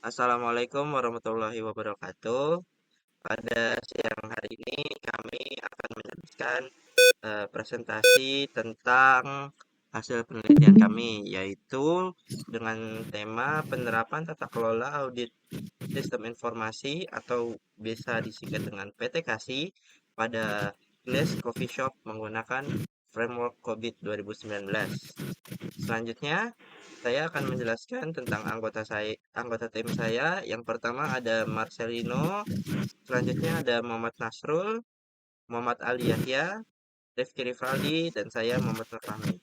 Assalamualaikum warahmatullahi wabarakatuh. Pada siang hari ini kami akan menjelaskan presentasi tentang hasil penelitian kami, yaitu dengan tema penerapan tata kelola audit sistem informasi atau bisa disingkat dengan PTKSI pada Glass Coffee Shop menggunakan framework COVID 2019. Selanjutnya, saya akan menjelaskan tentang anggota tim saya. Yang pertama ada Marcelino, selanjutnya ada Muhammad Nasrul, Muhammad Ali Yahya, Rifki Rifaldi, dan saya Muhammad Nur Fahmi.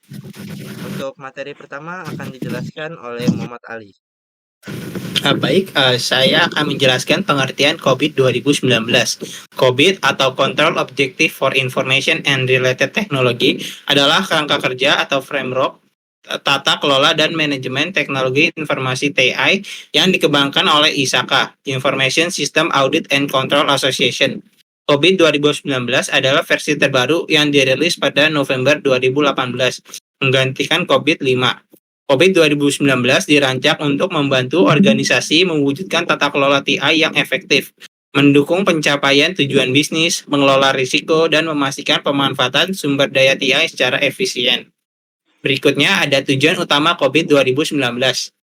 Untuk materi pertama akan dijelaskan oleh Muhammad Ali. Saya akan menjelaskan pengertian COVID 2019. COVID atau Control Objective for Information and Related Technology adalah kerangka kerja atau framework tata kelola dan manajemen teknologi informasi TI yang dikembangkan oleh ISACA, Information System Audit and Control Association. COVID 2019 adalah versi terbaru yang dirilis pada November 2018, menggantikan COVID-5. COVID 2019 dirancang untuk membantu organisasi mewujudkan tata kelola TI yang efektif, mendukung pencapaian tujuan bisnis, mengelola risiko, dan memastikan pemanfaatan sumber daya TI secara efisien. Berikutnya ada tujuan utama COVID 2019.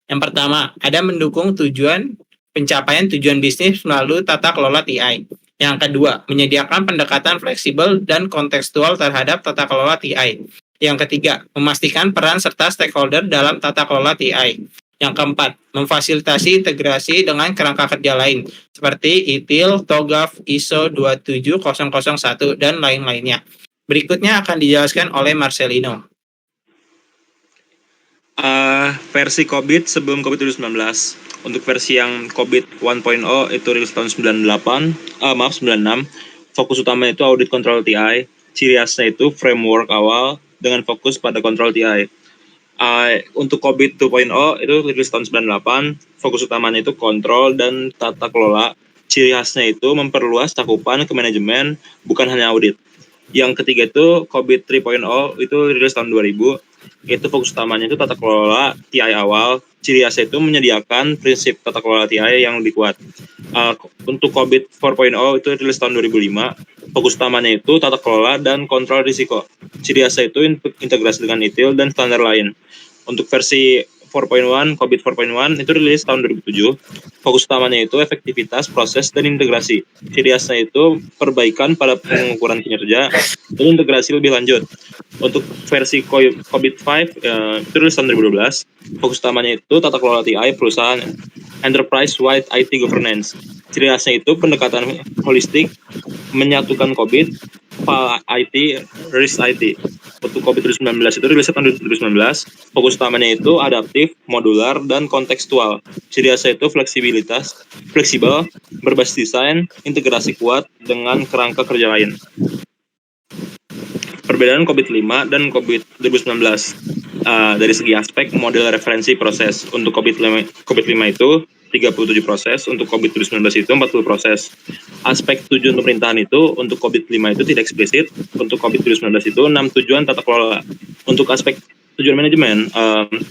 Yang pertama, ada mendukung pencapaian tujuan bisnis melalui tata kelola TI. Yang kedua, menyediakan pendekatan fleksibel dan kontekstual terhadap tata kelola TI. Yang ketiga, memastikan peran serta stakeholder dalam tata kelola TI. Yang keempat, memfasilitasi integrasi dengan kerangka kerja lain, seperti ITIL, TOGAF, ISO 27001, dan lain-lainnya. Berikutnya akan dijelaskan oleh Marcelino. Versi COVID sebelum COVID-19. Untuk versi yang COVID 1.0 itu rilis tahun 96. Fokus utama itu audit control TI. Ciri khasnya itu framework awal dengan fokus pada control TI. Untuk COVID 2.0 itu rilis tahun 98. Fokus utamanya itu kontrol dan tata kelola. Ciri khasnya itu memperluas cakupan ke manajemen, bukan hanya audit. Yang ketiga itu COVID 3.0 itu rilis tahun 2000. Itu fokus utamanya itu tata kelola TI awal. Ciri khasnya itu menyediakan prinsip tata kelola TI yang lebih kuat. Untuk COVID 4.0 itu rilis tahun 2005. Fokus utamanya itu tata kelola dan kontrol risiko. Ciri khasnya itu integrasi dengan ITIL dan standar lain. Untuk versi 4.1, COVID 4.1 itu rilis tahun 2007. Fokus utamanya itu efektivitas, proses, dan integrasi. Ciri khasnya itu perbaikan pada pengukuran kinerja dan integrasi lebih lanjut. Untuk versi COVID 5 itu rilis tahun 2012. Fokus utamanya itu tata kelola TI perusahaan enterprise-wide IT governance. Ciri khasnya itu pendekatan holistik, menyatukan COVID, file IT, risk IT. Untuk COVID-19 itu rilis tahun 2019. Fokus utamanya itu adaptif, modular, dan kontekstual. Ciri khasnya itu fleksibel, berbasis desain, integrasi kuat dengan kerangka kerja lain. Perbedaan COVID-5 dan COVID-2019 dari segi aspek model referensi proses. Untuk COVID-5 itu 37 proses, untuk COVID-19 itu 40 proses. Aspek tujuan pemerintahan itu untuk COVID-5 itu tidak eksplisit, untuk COVID-19 itu 6 tujuan tata kelola. Untuk aspek tujuan manajemen,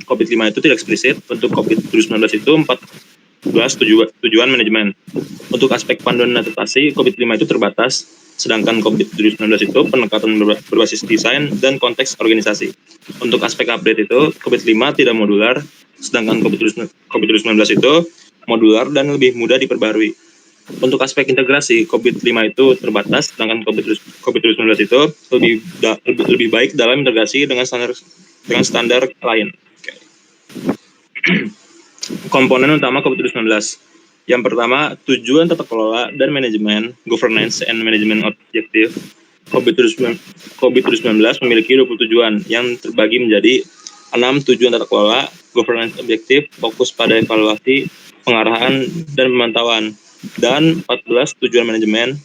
COVID-5 itu tidak eksplisit, untuk COVID-19 itu 14 tujuan manajemen. Untuk aspek panduan dan adaptasi, COVID-5 itu terbatas, sedangkan COVID-19 itu pendekatan berbasis desain dan konteks organisasi. Untuk aspek update itu, COVID-5 tidak modular, sedangkan COVID-19 itu modular dan lebih mudah diperbarui. Untuk aspek integrasi, COVID-5 itu terbatas, sedangkan COVID-19 itu lebih baik dalam integrasi dengan standar lain. Okay. Komponen utama COVID-19. Yang pertama, tujuan tata kelola dan manajemen, governance and management objective. COVID-19 memiliki 20 tujuan yang terbagi menjadi 6 tujuan tata kelola, governance objective, fokus pada evaluasi, pengarahan, dan pemantauan. Dan 14 tujuan manajemen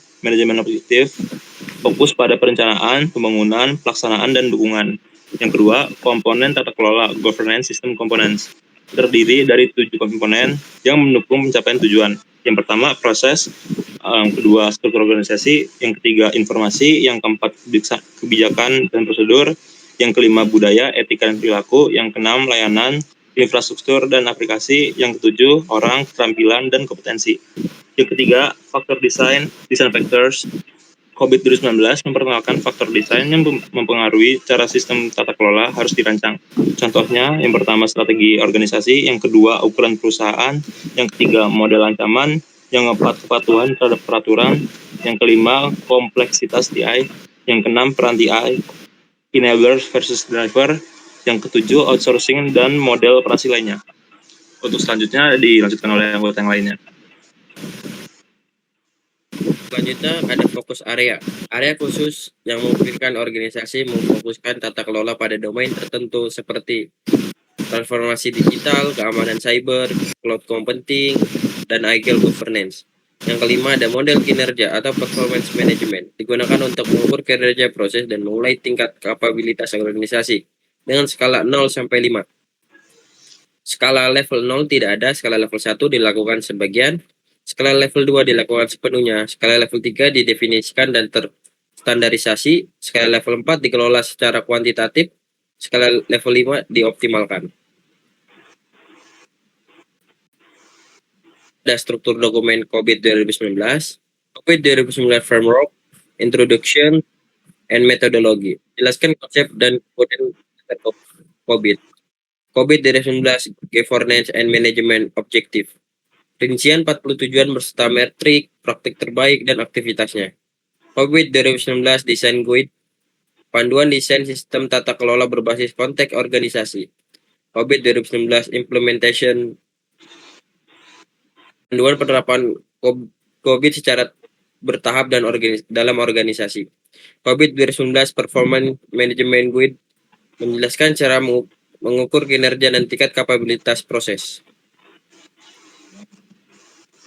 objektif, fokus pada perencanaan, pembangunan, pelaksanaan, dan dukungan. Yang kedua, komponen tata kelola, governance system components, terdiri dari 7 komponen yang mendukung pencapaian tujuan. Yang pertama, proses. Yang kedua, struktur organisasi. Yang ketiga, informasi. Yang keempat, kebijakan dan prosedur. Yang kelima, budaya, etika, dan perilaku. Yang keenam, layanan. infrastruktur dan aplikasi. Yang ketujuh, orang, keterampilan, dan kompetensi. Yang ketiga, faktor desain factors. COVID 2019 memperkenalkan faktor desain yang mempengaruhi cara sistem tata kelola harus dirancang. Contohnya, yang pertama strategi organisasi, yang kedua ukuran perusahaan, yang ketiga model ancaman, yang keempat kepatuhan terhadap peraturan, yang kelima kompleksitas TI, yang keenam peran TI, enablers versus driver, yang ketujuh outsourcing dan model operasi lainnya. Untuk selanjutnya dilanjutkan oleh anggota yang lainnya. Selanjutnya ada fokus area. Area khusus yang memungkinkan organisasi memfokuskan tata kelola pada domain tertentu seperti transformasi digital, keamanan cyber, cloud computing, dan agile governance. Yang kelima ada model kinerja atau performance management, digunakan untuk mengukur kinerja proses dan menilai tingkat kapabilitas organisasi dengan skala 0 sampai 5. Skala level 0 tidak ada, skala level 1 dilakukan sebagian, skala level 2 dilakukan sepenuhnya, skala level 3 didefinisikan dan terstandarisasi, skala level 4 dikelola secara kuantitatif, skala level 5 dioptimalkan. Ada struktur dokumen COVID 2019, COVID 2019 Framework, Introduction, and Methodology. Jelaskan konsep dan kemudian COVID. COVID 2019 Governance and Management Objective. Rincian 40 tujuan berserta metrik, praktik terbaik, dan aktivitasnya. COVID 2019 Design Guide, panduan desain sistem tata kelola berbasis konteks organisasi. COVID 2019 Implementation, panduan penerapan COVID secara bertahap dan dalam organisasi. COVID 2019 Performance Management Guide, menjelaskan cara mengukur kinerja dan tingkat kapabilitas proses.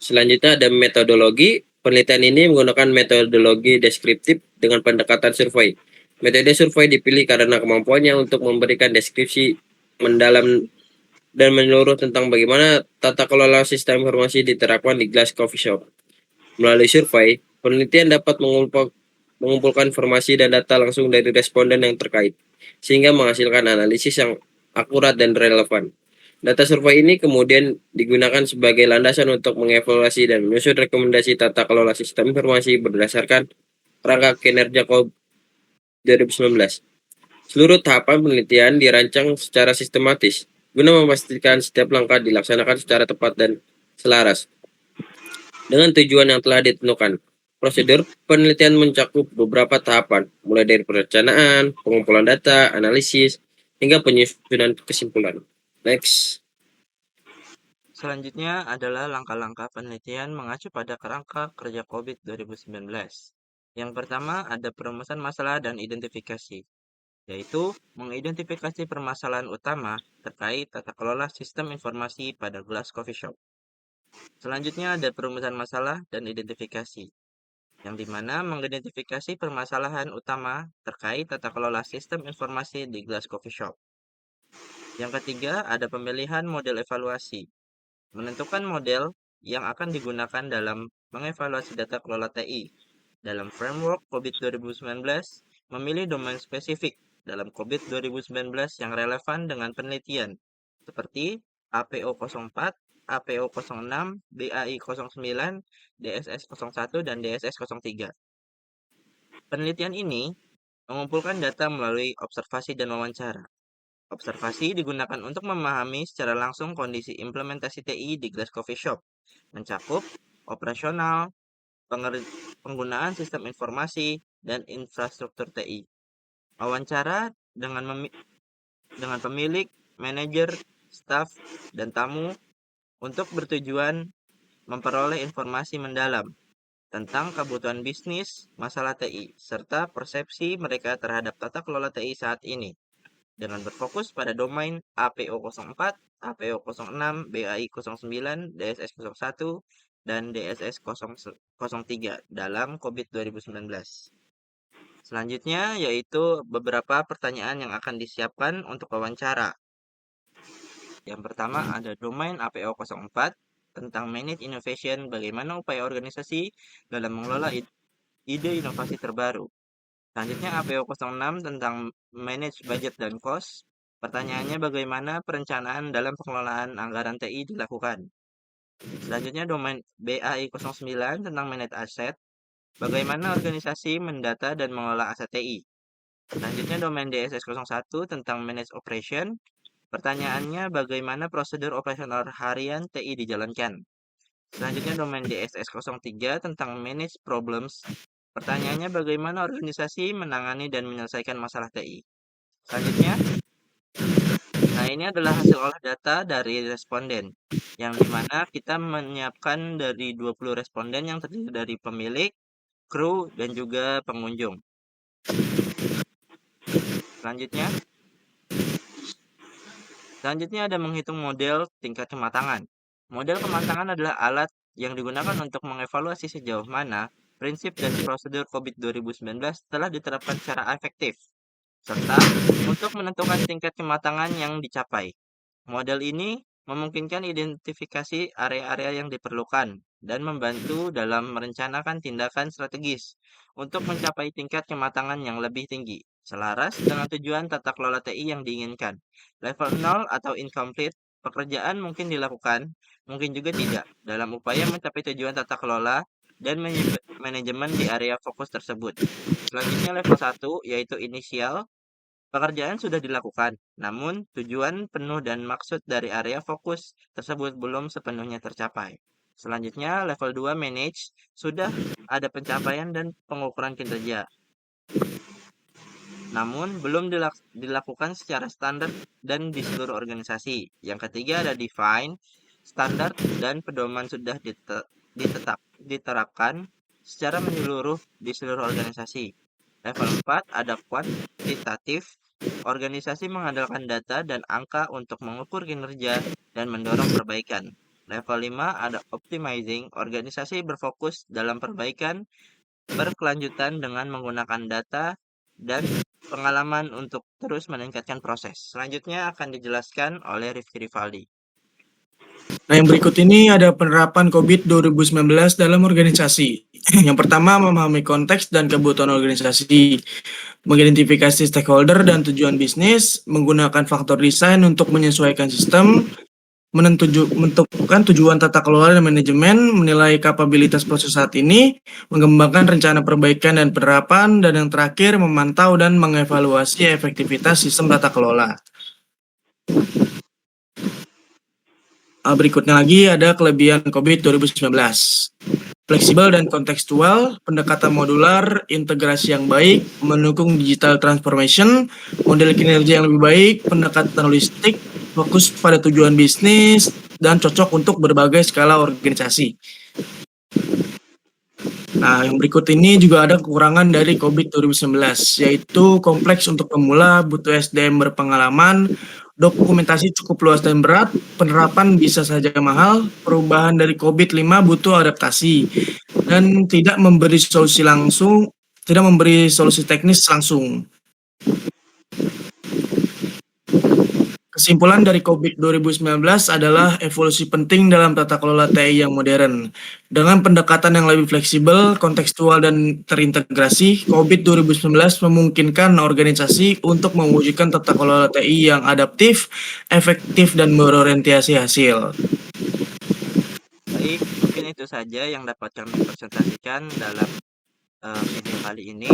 Selanjutnya ada metodologi. Penelitian ini menggunakan metodologi deskriptif dengan pendekatan survei. Metode survei dipilih karena kemampuannya untuk memberikan deskripsi mendalam dan menyeluruh tentang bagaimana tata kelola sistem informasi diterapkan di Glass Coffee Shop. Melalui survei, penelitian dapat mengumpulkan informasi dan data langsung dari responden yang terkait, sehingga menghasilkan analisis yang akurat dan relevan. Data survei ini kemudian digunakan sebagai landasan untuk mengevaluasi dan menyusun rekomendasi tata kelola sistem informasi berdasarkan rangka kinerja COVID 2019. Seluruh tahapan penelitian dirancang secara sistematis guna memastikan setiap langkah dilaksanakan secara tepat dan selaras dengan tujuan yang telah ditentukan. Prosedur penelitian mencakup beberapa tahapan, mulai dari perencanaan, pengumpulan data, analisis, hingga penyusunan kesimpulan. Next. Selanjutnya adalah langkah-langkah penelitian mengacu pada kerangka kerja COVID 2019. Yang pertama ada perumusan masalah dan identifikasi, yaitu mengidentifikasi permasalahan utama terkait tata kelola sistem informasi pada Glass Coffee Shop. Selanjutnya ada perumusan masalah dan identifikasi, yang dimana mengidentifikasi permasalahan utama terkait tata kelola sistem informasi di Glass Coffee Shop. Yang ketiga, ada pemilihan model evaluasi. Menentukan model yang akan digunakan dalam mengevaluasi data kelola TI. Dalam framework COVID 2019, memilih domain spesifik dalam COVID 2019 yang relevan dengan penelitian, seperti APO 04, APO 06, BAI 09, DSS 01, dan DSS 03. Penelitian ini mengumpulkan data melalui observasi dan wawancara. Observasi digunakan untuk memahami secara langsung kondisi implementasi TI di Glass Coffee Shop, mencakup operasional, penggunaan sistem informasi, dan infrastruktur TI. Wawancara dengan pemilik, manajer, staf, dan tamu untuk bertujuan memperoleh informasi mendalam tentang kebutuhan bisnis, masalah TI, serta persepsi mereka terhadap tata kelola TI saat ini, dengan berfokus pada domain APO 04, APO 06, BAI 09, DSS 01, dan DSS 03 dalam COVID 2019. Selanjutnya yaitu beberapa pertanyaan yang akan disiapkan untuk wawancara. Yang pertama ada domain APO 04 tentang manage innovation, bagaimana upaya organisasi dalam mengelola ide inovasi terbaru. Selanjutnya APO 06 tentang manage budget dan cost, Pertanyaannya, bagaimana perencanaan dalam pengelolaan anggaran TI dilakukan? Selanjutnya, domain BAI09 tentang manage aset. Bagaimana organisasi mendata dan mengelola aset TI? Selanjutnya, domain DSS01 tentang manage operation. Pertanyaannya, bagaimana prosedur operasional harian TI dijalankan? Selanjutnya, domain DSS03 tentang manage problems. Pertanyaannya, bagaimana organisasi menangani dan menyelesaikan masalah TI? Selanjutnya, nah ini adalah hasil olah data dari responden, yang dimana kita menyiapkan dari 20 responden yang terdiri dari pemilik, kru, dan juga pengunjung. Selanjutnya ada menghitung model tingkat kematangan. Model kematangan adalah alat yang digunakan untuk mengevaluasi sejauh mana prinsip dan prosedur COVID 2019 telah diterapkan secara efektif, serta untuk menentukan tingkat kematangan yang dicapai. Model ini memungkinkan identifikasi area-area yang diperlukan dan membantu dalam merencanakan tindakan strategis untuk mencapai tingkat kematangan yang lebih tinggi, selaras dengan tujuan tata kelola TI yang diinginkan. Level 0 atau incomplete, pekerjaan mungkin dilakukan, mungkin juga tidak, dalam upaya mencapai tujuan tata kelola dan manajemen di area fokus tersebut. Selanjutnya level 1, yaitu inisial. Pekerjaan sudah dilakukan, namun tujuan penuh dan maksud dari area fokus tersebut belum sepenuhnya tercapai. Selanjutnya, level 2 manage, sudah ada pencapaian dan pengukuran kinerja, namun belum dilakukan secara standar dan di seluruh organisasi. Yang ketiga ada define, standar dan pedoman sudah diterapkan secara menyeluruh di seluruh organisasi. Level 4 ada kuantitatif, organisasi mengandalkan data dan angka untuk mengukur kinerja dan mendorong perbaikan. Level 5 ada optimizing, organisasi berfokus dalam perbaikan berkelanjutan dengan menggunakan data dan pengalaman untuk terus meningkatkan proses. Selanjutnya akan dijelaskan oleh Rifki Rivaldi. Nah, yang berikut ini ada penerapan COVID 2019 dalam organisasi. Yang pertama, memahami konteks dan kebutuhan organisasi, mengidentifikasi stakeholder dan tujuan bisnis, menggunakan faktor desain untuk menyesuaikan sistem, menentukan tujuan tata kelola dan manajemen, menilai kapabilitas proses saat ini, mengembangkan rencana perbaikan dan penerapan, dan yang terakhir, memantau dan mengevaluasi efektivitas sistem tata kelola. Berikutnya lagi ada kelebihan COVID 2019. Fleksibel dan kontekstual, pendekatan modular, integrasi yang baik, mendukung digital transformation, model kinerja yang lebih baik, pendekatan holistik, fokus pada tujuan bisnis, dan cocok untuk berbagai skala organisasi. Nah, yang berikut ini juga ada kekurangan dari COVID 2019, yaitu kompleks untuk pemula, butuh SDM berpengalaman, dokumentasi cukup luas dan berat, penerapan bisa saja mahal, perubahan dari COVID-5 butuh adaptasi, dan tidak memberi solusi teknis langsung. Kesimpulan dari COVID 2019 adalah evolusi penting dalam tata kelola TI yang modern. Dengan pendekatan yang lebih fleksibel, kontekstual, dan terintegrasi, COVID 2019 memungkinkan organisasi untuk mewujudkan tata kelola TI yang adaptif, efektif, dan berorientasi hasil. Baik, mungkin itu saja yang dapat kami presentasikan dalam video kali ini.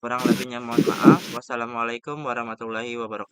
Kurang lebihnya mohon maaf. Wassalamualaikum warahmatullahi wabarakatuh.